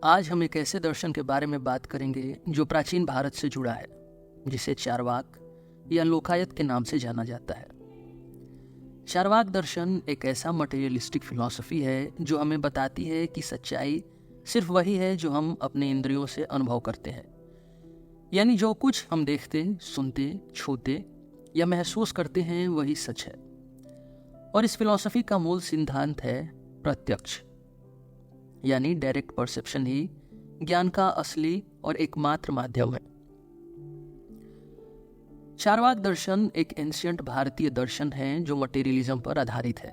आज हम एक ऐसे दर्शन के बारे में बात करेंगे जो प्राचीन भारत से जुड़ा है, जिसे चारवाक या लोकायत के नाम से जाना जाता है। चारवाक दर्शन एक ऐसा मटेरियलिस्टिक फिलॉसफी है जो हमें बताती है कि सच्चाई सिर्फ वही है जो हम अपने इंद्रियों से अनुभव करते हैं। यानी जो कुछ हम देखते, सुनते, छूते या महसूस करते हैं वही सच है। और इस फिलॉसफी का मूल सिद्धांत है प्रत्यक्ष, यानी डायरेक्ट परसेप्शन ही ज्ञान का असली और एकमात्र माध्यम है। चारवाक दर्शन एक एंशिएंट भारतीय दर्शन है जो मटेरियलिज्म पर आधारित है।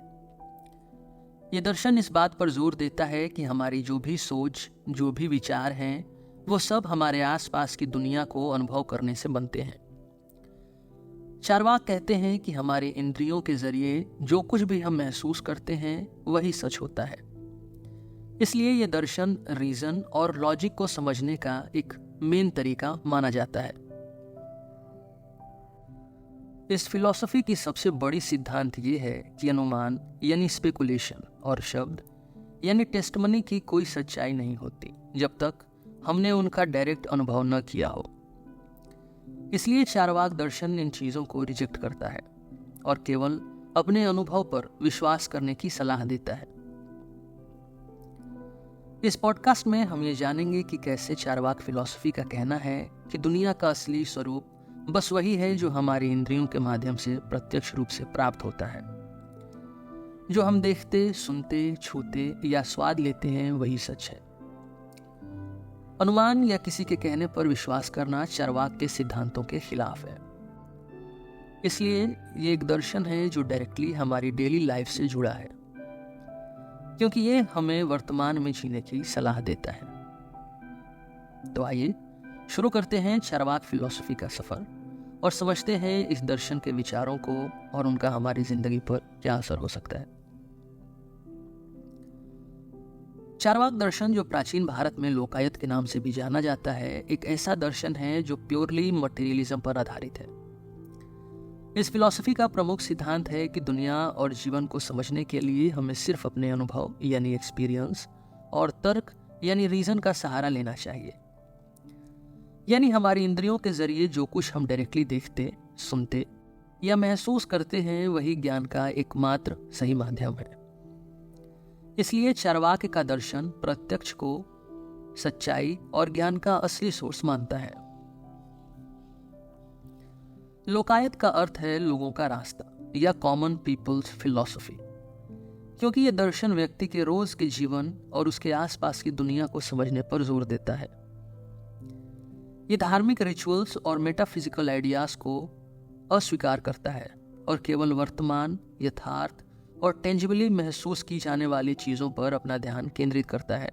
यह दर्शन इस बात पर जोर देता है कि हमारी जो भी सोच, जो भी विचार हैं, वो सब हमारे आसपास की दुनिया को अनुभव करने से बनते हैं। चारवाक कहते हैं कि हमारे इंद्रियों के जरिए जो कुछ भी हम महसूस करते हैं वही सच होता है। इसलिए यह दर्शन रीजन और लॉजिक को समझने का एक मेन तरीका माना जाता है। इस फिलॉसफी की सबसे बड़ी सिद्धांत ये है कि अनुमान यानी स्पेकुलेशन और शब्द यानी टेस्टमनी की कोई सच्चाई नहीं होती जब तक हमने उनका डायरेक्ट अनुभव न किया हो। इसलिए चारवाक दर्शन इन चीज़ों को रिजेक्ट करता है और केवल अपने अनुभव पर विश्वास करने की सलाह देता है। इस पॉडकास्ट में हम ये जानेंगे कि कैसे चारवाक फिलॉसफी का कहना है कि दुनिया का असली स्वरूप बस वही है जो हमारी इंद्रियों के माध्यम से प्रत्यक्ष रूप से प्राप्त होता है। जो हम देखते, सुनते, छूते या स्वाद लेते हैं वही सच है। अनुमान या किसी के कहने पर विश्वास करना चारवाक के सिद्धांतों के खिलाफ है। इसलिए ये एक दर्शन है जो डायरेक्टली हमारी डेली लाइफ से जुड़ा है, क्योंकि ये हमें वर्तमान में जीने की सलाह देता है। तो आइए शुरू करते हैं चारवाक फिलॉसफी का सफर और समझते हैं इस दर्शन के विचारों को और उनका हमारी जिंदगी पर क्या असर हो सकता है। चारवाक दर्शन, जो प्राचीन भारत में लोकायत के नाम से भी जाना जाता है, एक ऐसा दर्शन है जो प्योरली मटेरियलिज्म पर आधारित है। इस फिलॉसफी का प्रमुख सिद्धांत है कि दुनिया और जीवन को समझने के लिए हमें सिर्फ अपने अनुभव यानी एक्सपीरियंस और तर्क यानी रीजन का सहारा लेना चाहिए। यानी हमारी इंद्रियों के जरिए जो कुछ हम डायरेक्टली देखते, सुनते या महसूस करते हैं वही ज्ञान का एकमात्र सही माध्यम है। इसलिए चारवाक का दर्शन प्रत्यक्ष को सच्चाई और ज्ञान का असली सोर्स मानता है। लोकायत का अर्थ है लोगों का रास्ता या कॉमन पीपल्स फिलॉसफी, क्योंकि यह दर्शन व्यक्ति के रोज के जीवन और उसके आसपास की दुनिया को समझने पर जोर देता है। ये धार्मिक रिचुअल्स और मेटाफिजिकल आइडियाज को अस्वीकार करता है और केवल वर्तमान, यथार्थ और टेंजिबली महसूस की जाने वाली चीजों पर अपना ध्यान केंद्रित करता है।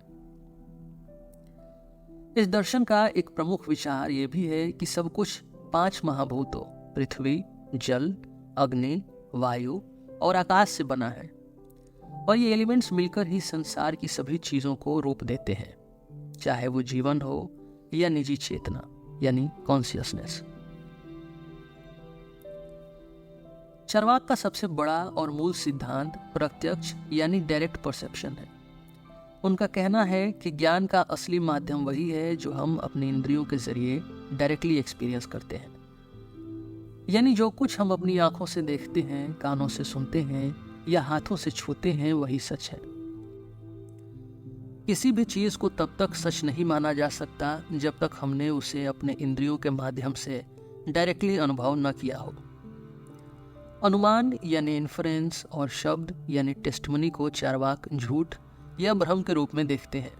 इस दर्शन का एक प्रमुख विचार यह भी है कि सब कुछ 5 महाभूतों पृथ्वी, जल, अग्नि, वायु और आकाश से बना है और ये एलिमेंट्स मिलकर ही संसार की सभी चीजों को रूप देते हैं, चाहे वो जीवन हो या निजी चेतना यानी कॉन्शियसनेस। चारवाक का सबसे बड़ा और मूल सिद्धांत प्रत्यक्ष यानी डायरेक्ट परसेप्शन है। उनका कहना है कि ज्ञान का असली माध्यम वही है जो हम अपने इंद्रियों के जरिए डायरेक्टली एक्सपीरियंस करते हैं। यानी जो कुछ हम अपनी आंखों से देखते हैं, कानों से सुनते हैं या हाथों से छूते हैं वही सच है। किसी भी चीज को तब तक सच नहीं माना जा सकता जब तक हमने उसे अपने इंद्रियों के माध्यम से डायरेक्टली अनुभव न किया हो। अनुमान यानी इन्फरेंस और शब्द यानी टेस्टमनी को चारवाक झूठ या भ्रम के रूप में देखते हैं।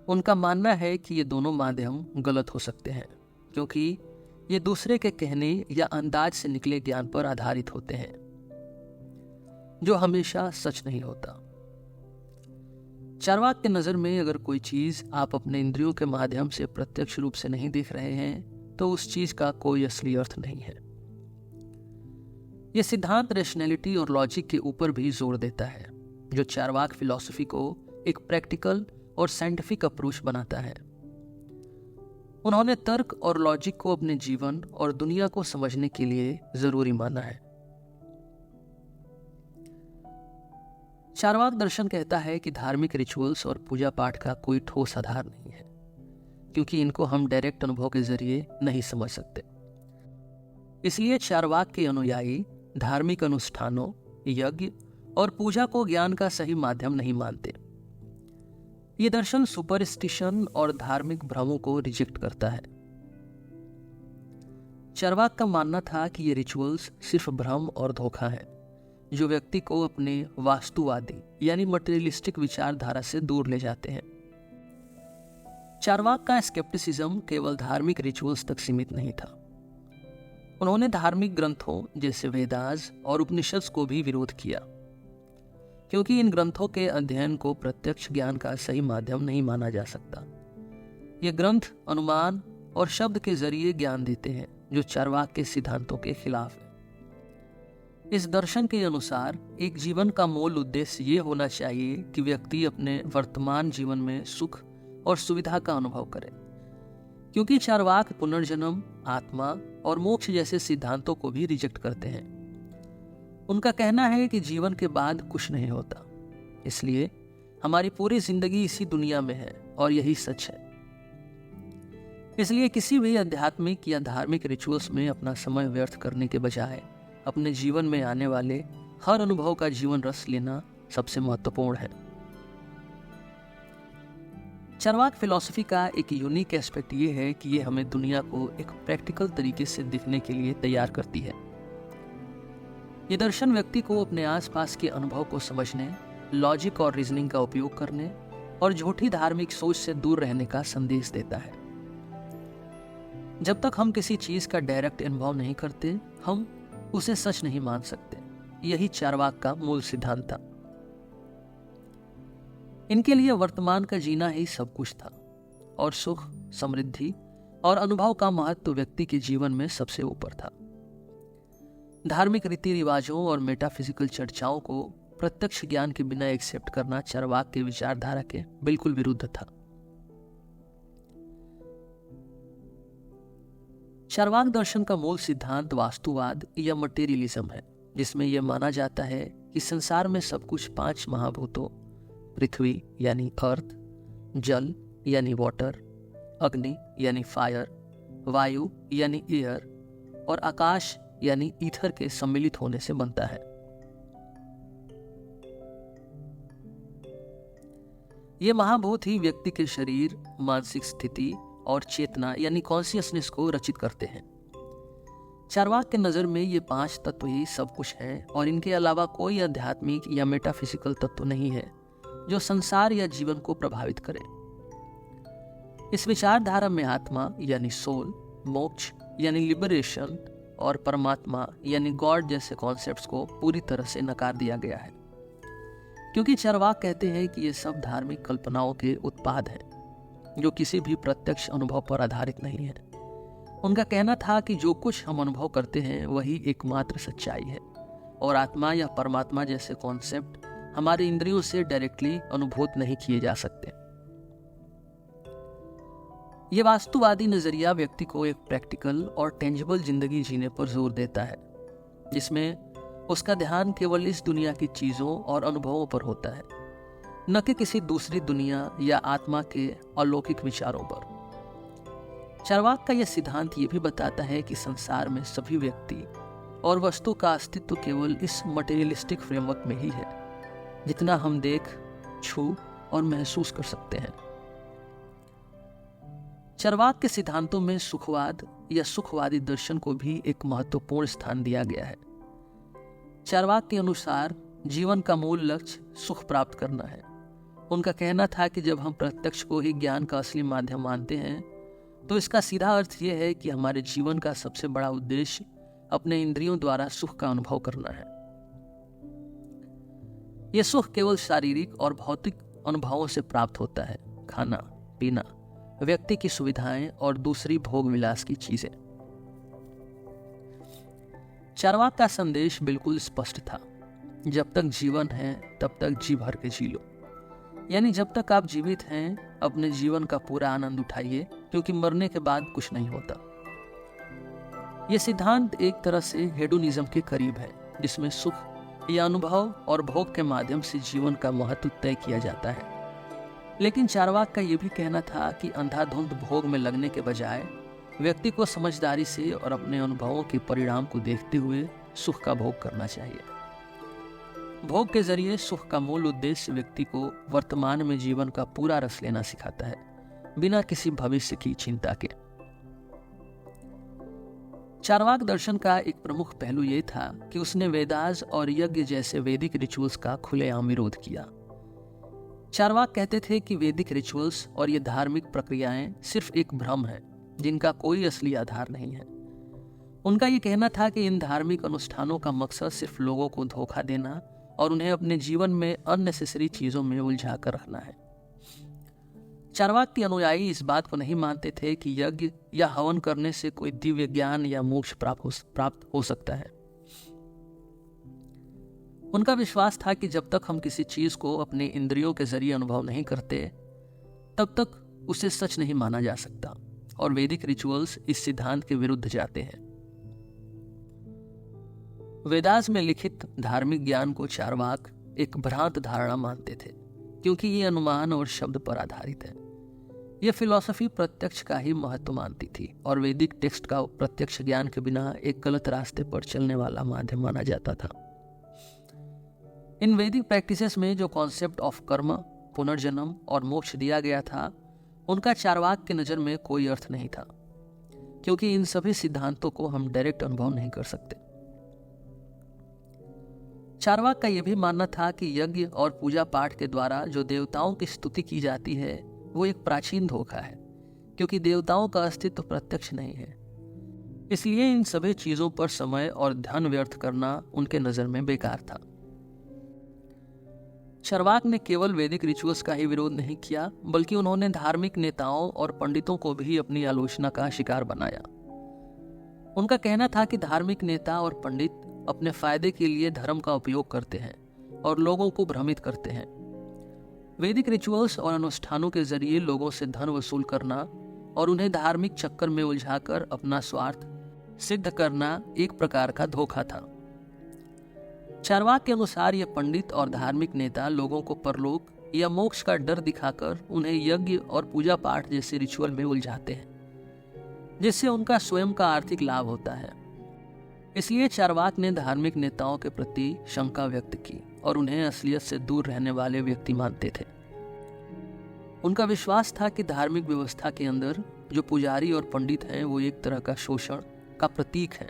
उनका मानना है कि ये दोनों माध्यम गलत हो सकते हैं, क्योंकि ये दूसरे के कहने या अंदाज से निकले ज्ञान पर आधारित होते हैं, जो हमेशा सच नहीं होता। चारवाक के नज़र में अगर कोई चीज़ आप अपने इंद्रियों के माध्यम से प्रत्यक्ष रूप से नहीं देख रहे हैं तो उस चीज़ का कोई असली अर्थ नहीं है। यह सिद्धांत रैशनैलिटी और लॉजिक के ऊपर भी जोर देता है, जो चारवाक फिलॉसफी को एक प्रैक्टिकल और साइंटिफिक अप्रोच बनाता है। उन्होंने तर्क और लॉजिक को अपने जीवन और दुनिया को समझने के लिए ज़रूरी माना है। चार्वाक दर्शन कहता है कि धार्मिक रिचुअल्स और पूजा पाठ का कोई ठोस आधार नहीं है, क्योंकि इनको हम डायरेक्ट अनुभव के जरिए नहीं समझ सकते। इसलिए चार्वाक के अनुयायी धार्मिक अनुष्ठानों, यज्ञ और पूजा को ज्ञान का सही माध्यम नहीं मानते। ये दर्शन सुपरस्टिशन और धार्मिक भ्रमों को रिजेक्ट करता है। चार्वाक का मानना था कि ये रिचुअल्स सिर्फ भ्रम और धोखा है, जो व्यक्ति को अपने वास्तुवादी यानी मटेरियलिस्टिक विचारधारा से दूर ले जाते हैं। चार्वाक का स्केप्टिसिज्म केवल धार्मिक रिचुअल्स तक सीमित नहीं था। उन्होंने धार्मिक ग्रंथों जैसे वेदास और उपनिषद को भी विरोध किया, क्योंकि इन ग्रंथों के अध्ययन को प्रत्यक्ष ज्ञान का सही माध्यम नहीं माना जा सकता। ये ग्रंथ अनुमान और शब्द के जरिए ज्ञान देते हैं, जो चार्वाक के सिद्धांतों के खिलाफ है। इस दर्शन के अनुसार एक जीवन का मूल उद्देश्य ये होना चाहिए कि व्यक्ति अपने वर्तमान जीवन में सुख और सुविधा का अनुभव करे, क्योंकि चार्वाक पुनर्जन्म, आत्मा और मोक्ष जैसे सिद्धांतों को भी रिजेक्ट करते हैं। उनका कहना है कि जीवन के बाद कुछ नहीं होता, इसलिए हमारी पूरी जिंदगी इसी दुनिया में है और यही सच है। इसलिए किसी भी आध्यात्मिक या धार्मिक रिचुअल्स में अपना समय व्यर्थ करने के बजाय अपने जीवन में आने वाले हर अनुभव का जीवन रस लेना सबसे महत्वपूर्ण है। चार्वाक फिलॉसफी का एक यूनिक एस्पेक्ट ये है कि ये हमें दुनिया को एक प्रैक्टिकल तरीके से दिखने के लिए तैयार करती है। ये दर्शन व्यक्ति को अपने आसपास के अनुभव को समझने, लॉजिक और रीजनिंग का उपयोग करने और झूठी धार्मिक सोच से दूर रहने का संदेश देता है। जब तक हम किसी चीज का डायरेक्ट अनुभव नहीं करते, हम उसे सच नहीं मान सकते। यही चार्वाक का मूल सिद्धांत था। इनके लिए वर्तमान का जीना ही सब कुछ था और सुख, समृद्धि और अनुभव का महत्व व्यक्ति के जीवन में सबसे ऊपर था। धार्मिक रीति रिवाजों और मेटाफिजिकल चर्चाओं को प्रत्यक्ष ज्ञान के बिना एक्सेप्ट करना चार्वाक के विचारधारा के बिल्कुल विरुद्ध था। चार्वाक दर्शन का मूल सिद्धांत वास्तुवाद या मटेरियलिज्म है, जिसमें यह माना जाता है कि संसार में सब कुछ 5 महाभूतों पृथ्वी यानी अर्थ, जल यानी वाटर, अग्नि यानी फायर, वायु यानी एयर और आकाश यानी ईथर के सम्मिलित होने से बनता है। ये महाभूत ही व्यक्ति के शरीर, मानसिक स्थिति और चेतना यानी कॉन्शियसनेस को रचित करते हैं। चार्वाक के नजर में ये 5 तत्व ही सब कुछ है और इनके अलावा कोई आध्यात्मिक या मेटाफिजिकल तत्व नहीं है जो संसार या जीवन को प्रभावित करे। इस विचारधारा में आत्मा यानी सोल, मोक्ष यानी लिबरेशन और परमात्मा यानी गॉड जैसे कॉन्सेप्ट्स को पूरी तरह से नकार दिया गया है, क्योंकि चार्वाक कहते हैं कि ये सब धार्मिक कल्पनाओं के उत्पाद हैं जो किसी भी प्रत्यक्ष अनुभव पर आधारित नहीं है। उनका कहना था कि जो कुछ हम अनुभव करते हैं वही एकमात्र सच्चाई है और आत्मा या परमात्मा जैसे कॉन्सेप्ट हमारे इंद्रियों से डायरेक्टली अनुभूत नहीं किए जा सकते। यह वास्तुवादी नजरिया व्यक्ति को एक प्रैक्टिकल और टेंजिबल जिंदगी जीने पर जोर देता है, जिसमें उसका ध्यान केवल इस दुनिया की चीजों और अनुभवों पर होता है, न कि किसी दूसरी दुनिया या आत्मा के अलौकिक विचारों पर। चार्वाक का यह सिद्धांत ये भी बताता है कि संसार में सभी व्यक्ति और वस्तु का अस्तित्व केवल इस मटेरियलिस्टिक फ्रेमवर्क में ही है, जितना हम देख, छू और महसूस कर सकते हैं। चार्वाक के सिद्धांतों में सुखवाद या सुखवादी दर्शन को भी एक महत्वपूर्ण स्थान दिया गया है। चार्वाक के अनुसार जीवन का मूल लक्ष्य सुख प्राप्त करना है। उनका कहना था कि जब हम प्रत्यक्ष को ही ज्ञान का असली माध्यम मानते हैं, तो इसका सीधा अर्थ यह है कि हमारे जीवन का सबसे बड़ा उद्देश्य अपने इंद्रियों द्वारा सुख का अनुभव करना है। यह सुख केवल शारीरिक और भौतिक अनुभवों से प्राप्त होता है, खाना पीना, व्यक्ति की सुविधाएं और दूसरी भोग विलास की चीजें। चार्वाक का संदेश बिल्कुल स्पष्ट था, जब तक जीवन है तब तक जी भर के जी लो, यानी जब तक आप जीवित हैं अपने जीवन का पूरा आनंद उठाइए, क्योंकि मरने के बाद कुछ नहीं होता। यह सिद्धांत एक तरह से हेडोनिज्म के करीब है, जिसमें सुख यह अनुभव और भोग के माध्यम से जीवन का महत्व तय किया जाता है। लेकिन चारवाक का यह भी कहना था कि अंधाधुंध भोग में लगने के बजाय व्यक्ति को समझदारी से और अपने अनुभवों के परिणाम को देखते हुए सुख का भोग करना चाहिए। भोग के जरिए सुख का मूल उद्देश्य व्यक्ति को वर्तमान में जीवन का पूरा रस लेना सिखाता है, बिना किसी भविष्य की चिंता के। चारवाक दर्शन का एक प्रमुख पहलू यह था कि उसने वेदास और यज्ञ जैसे वैदिक रिचुअल्स का खुलेआम विरोध किया। चारवाक कहते थे कि वैदिक रिचुअल्स और ये धार्मिक प्रक्रियाएं सिर्फ एक भ्रम है, जिनका कोई असली आधार नहीं है। उनका ये कहना था कि इन धार्मिक अनुष्ठानों का मकसद सिर्फ लोगों को धोखा देना और उन्हें अपने जीवन में अननेसेसरी चीजों में उलझा कर रखना है। चारवाक के अनुयायी इस बात को नहीं मानते थे कि यज्ञ या हवन करने से कोई दिव्य ज्ञान या मोक्ष प्राप्त हो सकता है। उनका विश्वास था कि जब तक हम किसी चीज को अपने इंद्रियों के जरिए अनुभव नहीं करते, तब तक उसे सच नहीं माना जा सकता, और वैदिक रिचुअल्स इस सिद्धांत के विरुद्ध जाते हैं। वेदास में लिखित धार्मिक ज्ञान को चारवाक एक भ्रांत धारणा मानते थे, क्योंकि ये अनुमान और शब्द पर आधारित है। यह फिलॉसफी प्रत्यक्ष का ही महत्व मानती थी और वैदिक टेक्स्ट का प्रत्यक्ष ज्ञान के बिना एक गलत रास्ते पर चलने वाला माध्यम माना जाता था। इन वैदिक प्रैक्टिसेस में जो कॉन्सेप्ट ऑफ कर्म, पुनर्जन्म और मोक्ष दिया गया था, उनका चारवाक के नज़र में कोई अर्थ नहीं था, क्योंकि इन सभी सिद्धांतों को हम डायरेक्ट अनुभव नहीं कर सकते। चारवाक का यह भी मानना था कि यज्ञ और पूजा पाठ के द्वारा जो देवताओं की स्तुति की जाती है वो एक प्राचीन धोखा है, क्योंकि देवताओं का अस्तित्व प्रत्यक्ष नहीं है। इसलिए इन सभी चीजों पर समय और धन व्यर्थ करना उनके नजर में बेकार था। चारवाक ने केवल वैदिक रिचुअल्स का ही विरोध नहीं किया, बल्कि उन्होंने धार्मिक नेताओं और पंडितों को भी अपनी आलोचना का शिकार बनाया। उनका कहना था कि धार्मिक नेता और पंडित अपने फायदे के लिए धर्म का उपयोग करते हैं और लोगों को भ्रमित करते हैं। वैदिक रिचुअल्स और अनुष्ठानों के जरिए लोगों से धन वसूल करना और उन्हें धार्मिक चक्कर में उलझाकर अपना स्वार्थ सिद्ध करना एक प्रकार का धोखा था। चारवाक के अनुसार ये पंडित और धार्मिक नेता लोगों को परलोक या मोक्ष का डर दिखाकर उन्हें यज्ञ और पूजा पाठ जैसे रिचुअल में उलझाते हैं, जिससे उनका स्वयं का आर्थिक लाभ होता है। इसलिए चारवाक ने धार्मिक नेताओं के प्रति शंका व्यक्त की और उन्हें असलियत से दूर रहने वाले व्यक्ति मानते थे। उनका विश्वास था कि धार्मिक व्यवस्था के अंदर जो पुजारी और पंडित हैं वो एक तरह का शोषण का प्रतीक है।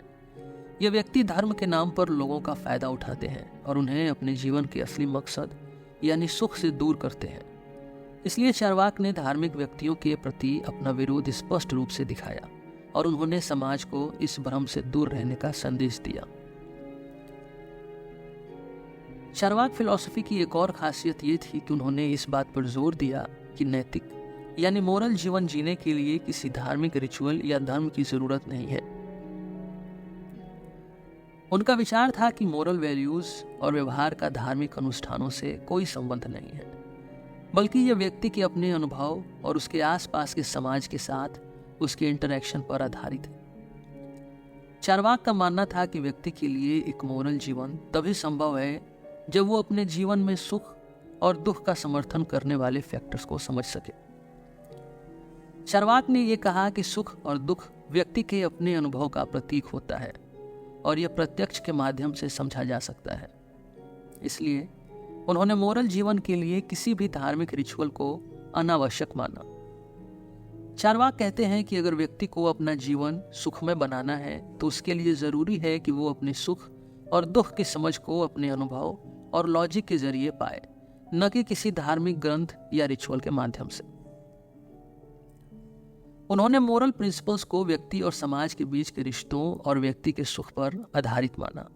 ये व्यक्ति धर्म के नाम पर लोगों का फायदा उठाते हैं और उन्हें अपने जीवन के असली मकसद यानी सुख से दूर करते हैं। इसलिए चारवाक ने धार्मिक व्यक्तियों के प्रति अपना विरोध स्पष्ट रूप से दिखाया और उन्होंने समाज को इस भ्रम से दूर रहने का संदेश दिया। चारवाक फिलॉसफी की एक और खासियत ये थी कि उन्होंने इस बात पर जोर दिया कि नैतिक यानी मोरल जीवन जीने के लिए किसी धार्मिक रिचुअल या धर्म की जरूरत नहीं है। उनका विचार था कि मोरल वैल्यूज और व्यवहार का धार्मिक अनुष्ठानों से कोई संबंध नहीं है, बल्कि यह व्यक्ति के अपने अनुभव और उसके आसपास के समाज के साथ उसके इंटरैक्शन पर आधारित है। चारवाक का मानना था कि व्यक्ति के लिए एक मोरल जीवन तभी संभव है जब वो अपने जीवन में सुख और दुख का समर्थन करने वाले फैक्टर्स को समझ सके। चारवाक ने यह कहा कि सुख और दुख व्यक्ति के अपने अनुभव का प्रतीक होता है और यह प्रत्यक्ष के माध्यम से समझा जा सकता है। इसलिए उन्होंने मोरल जीवन के लिए किसी भी धार्मिक रिचुअल को अनावश्यक माना। चारवाक कहते हैं कि अगर व्यक्ति को अपना जीवन सुखमय बनाना है तो उसके लिए जरूरी है कि वो अपने सुख और दुख की समझ को अपने अनुभव और लॉजिक के जरिए पाए, न कि किसी धार्मिक ग्रंथ या रिचुअल के माध्यम से। उन्होंने मोरल प्रिंसिपल्स को व्यक्ति और समाज के बीच के रिश्तों और व्यक्ति के सुख पर आधारित माना,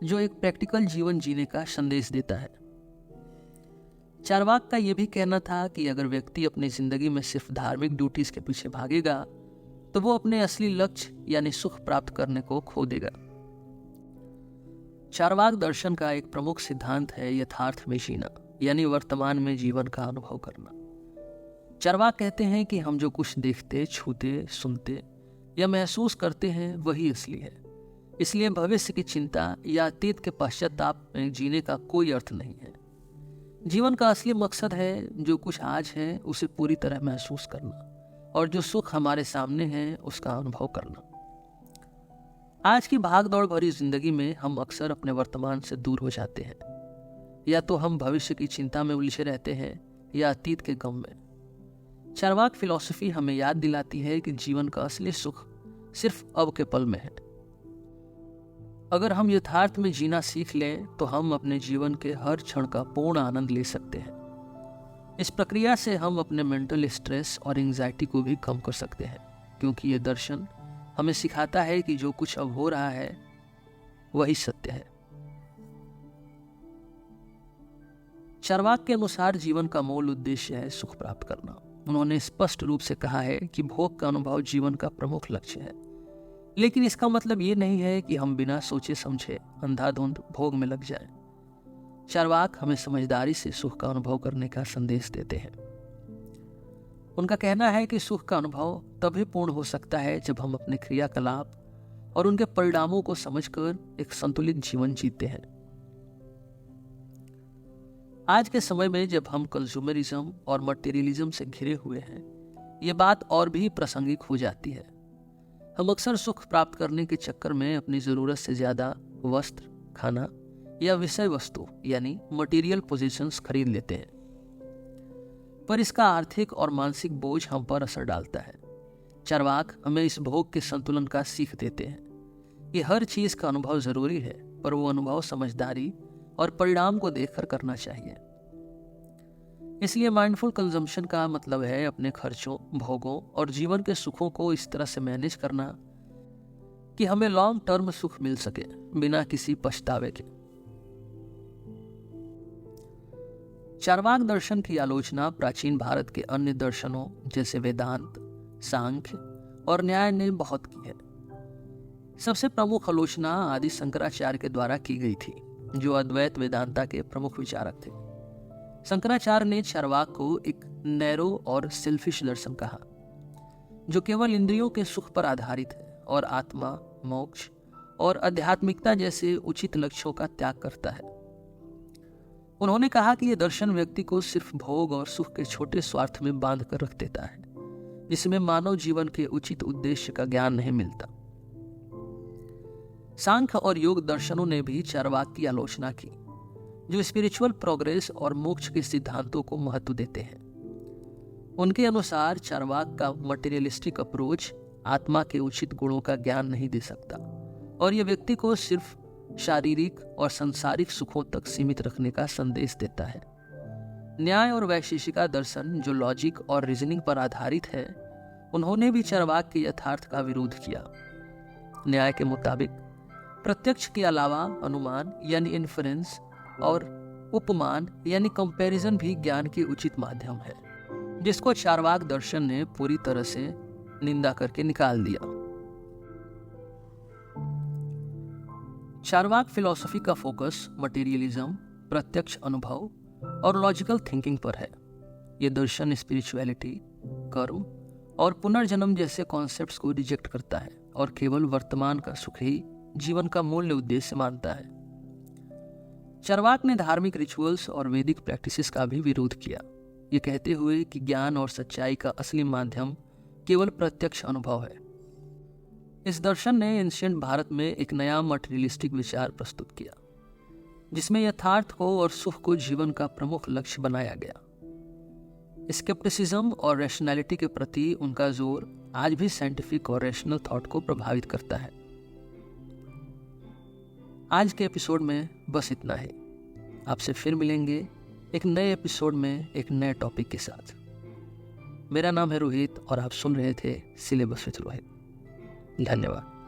जो एक प्रैक्टिकल जीवन जीने का संदेश देता है। चारवाक का यह भी कहना था कि अगर व्यक्ति अपनी जिंदगी में सिर्फ धार्मिक ड्यूटीज के पीछे भागेगा तो वो अपने असली लक्ष्य यानी सुख प्राप्त करने को खो देगा। चारवाक दर्शन का एक प्रमुख सिद्धांत है यथार्थ में जीना, यानी वर्तमान में जीवन का अनुभव करना। चारवाक कहते हैं कि हम जो कुछ देखते, छूते, सुनते या महसूस करते हैं वही असली है। इसलिए भविष्य की चिंता या अतीत के पश्चाताप में जीने का कोई अर्थ नहीं है। जीवन का असली मकसद है जो कुछ आज है उसे पूरी तरह महसूस करना और जो सुख हमारे सामने है उसका अनुभव करना। आज की भाग दौड़ भरी जिंदगी में हम अक्सर अपने वर्तमान से दूर हो जाते हैं। या तो हम भविष्य की चिंता में उलझे रहते हैं या अतीत के गम में। चारवाक फिलॉसफी हमें याद दिलाती है कि जीवन का असली सुख सिर्फ अब के पल में है। अगर हम यथार्थ में जीना सीख लें तो हम अपने जीवन के हर क्षण का पूर्ण आनंद ले सकते हैं। इस प्रक्रिया से हम अपने मेंटल स्ट्रेस और एंजाइटी को भी कम कर सकते हैं, क्योंकि ये दर्शन हमें सिखाता है कि जो कुछ अब हो रहा है वही सत्य है। चारवाक के अनुसार जीवन का मूल उद्देश्य है सुख प्राप्त करना। उन्होंने स्पष्ट रूप से कहा है कि भोग का अनुभव जीवन का प्रमुख लक्ष्य है, लेकिन इसका मतलब ये नहीं है कि हम बिना सोचे समझे अंधाधुंध भोग में लग जाएं। चारवाक हमें समझदारी से सुख का अनुभव करने का संदेश देते हैं। उनका कहना है कि सुख का अनुभव तभी पूर्ण हो सकता है जब हम अपने क्रियाकलाप और उनके परिणामों को समझकर एक संतुलित जीवन जीते हैं। आज के समय में जब हम कंज्यूमरिज्म और मटेरियलिज्म से घिरे हुए हैं, ये बात और भी प्रासंगिक हो जाती है। हम अक्सर सुख प्राप्त करने के चक्कर में अपनी ज़रूरत से ज़्यादा वस्त्र, खाना या विषय वस्तु यानी मटेरियल पोजीशंस खरीद लेते हैं, पर इसका आर्थिक और मानसिक बोझ हम पर असर डालता है। चारवाक हमें इस भोग के संतुलन का सीख देते हैं कि हर चीज़ का अनुभव ज़रूरी है, पर वो अनुभव समझदारी और परिणाम को देखकर करना चाहिए। इसलिए माइंडफुल कंजम्पशन का मतलब है अपने खर्चों, भोगों और जीवन के सुखों को इस तरह से मैनेज करना कि हमें लॉन्ग टर्म सुख मिल सके बिना किसी पछतावे के। चारवाक दर्शन की आलोचना प्राचीन भारत के अन्य दर्शनों जैसे वेदांत, सांख्य और न्याय ने बहुत की है। सबसे प्रमुख आलोचना आदि शंकराचार्य के द्वारा की गई थी, जो अद्वैत वेदांता के प्रमुख विचारक थे। शंकराचार्य ने चारवाक को एक नैरो और सेल्फिश दर्शन कहा, जो केवल इंद्रियों के सुख पर आधारित है और आत्मा, मोक्ष और आध्यात्मिकता जैसे उचित लक्ष्यों का त्याग करता है। उन्होंने कहा कि यह दर्शन व्यक्ति को सिर्फ भोग और सुख के छोटे स्वार्थ में बांध कर रख देता है, जिसमें मानव जीवन के उचित उद्देश्य का ज्ञान नहीं मिलता। सांख्य और योग दर्शनों ने भी चारवाक की आलोचना की, जो स्पिरिचुअल प्रोग्रेस और मोक्ष के सिद्धांतों को महत्व देते हैं। उनके अनुसार चारवाक का मटेरियलिस्टिक अप्रोच आत्मा के उचित गुणों का ज्ञान नहीं दे सकता और यह व्यक्ति को सिर्फ शारीरिक और सांसारिक सुखों तक सीमित रखने का संदेश देता है। न्याय और वैशेषिका दर्शन, जो लॉजिक और रीजनिंग पर आधारित है, उन्होंने भी चारवाक के यथार्थ का विरोध किया। न्याय के मुताबिक प्रत्यक्ष के अलावा अनुमान यानी इन्फरेंस और उपमान यानी कंपैरिजन भी ज्ञान के उचित माध्यम है, जिसको चारवाक दर्शन ने पूरी तरह से निंदा करके निकाल दिया। चारवाक फिलॉसफी का फोकस मटेरियलिज्म, प्रत्यक्ष अनुभव और लॉजिकल थिंकिंग पर है। यह दर्शन स्पिरिचुअलिटी, कर्म और पुनर्जन्म जैसे कॉन्सेप्ट्स को रिजेक्ट करता है और केवल वर्तमान का सुख ही जीवन का मूल्य उद्देश्य मानता है। चारवाक ने धार्मिक रिचुअल्स और वैदिक प्रैक्टिसेस का भी विरोध किया, ये कहते हुए कि ज्ञान और सच्चाई का असली माध्यम केवल प्रत्यक्ष अनुभव है। इस दर्शन ने एंशिएंट भारत में एक नया मटेरियलिस्टिक विचार प्रस्तुत किया, जिसमें यथार्थ को और सुख को जीवन का प्रमुख लक्ष्य बनाया गया। स्केप्टिसिज्म और रैशनैलिटी के प्रति उनका जोर आज भी साइंटिफिक और रैशनल थॉट को प्रभावित करता है। आज के एपिसोड में बस इतना ही। आपसे फिर मिलेंगे एक नए एपिसोड में एक नए टॉपिक के साथ। मेरा नाम है रोहित और आप सुन रहे थे सिलेबस विद रोहित। धन्यवाद।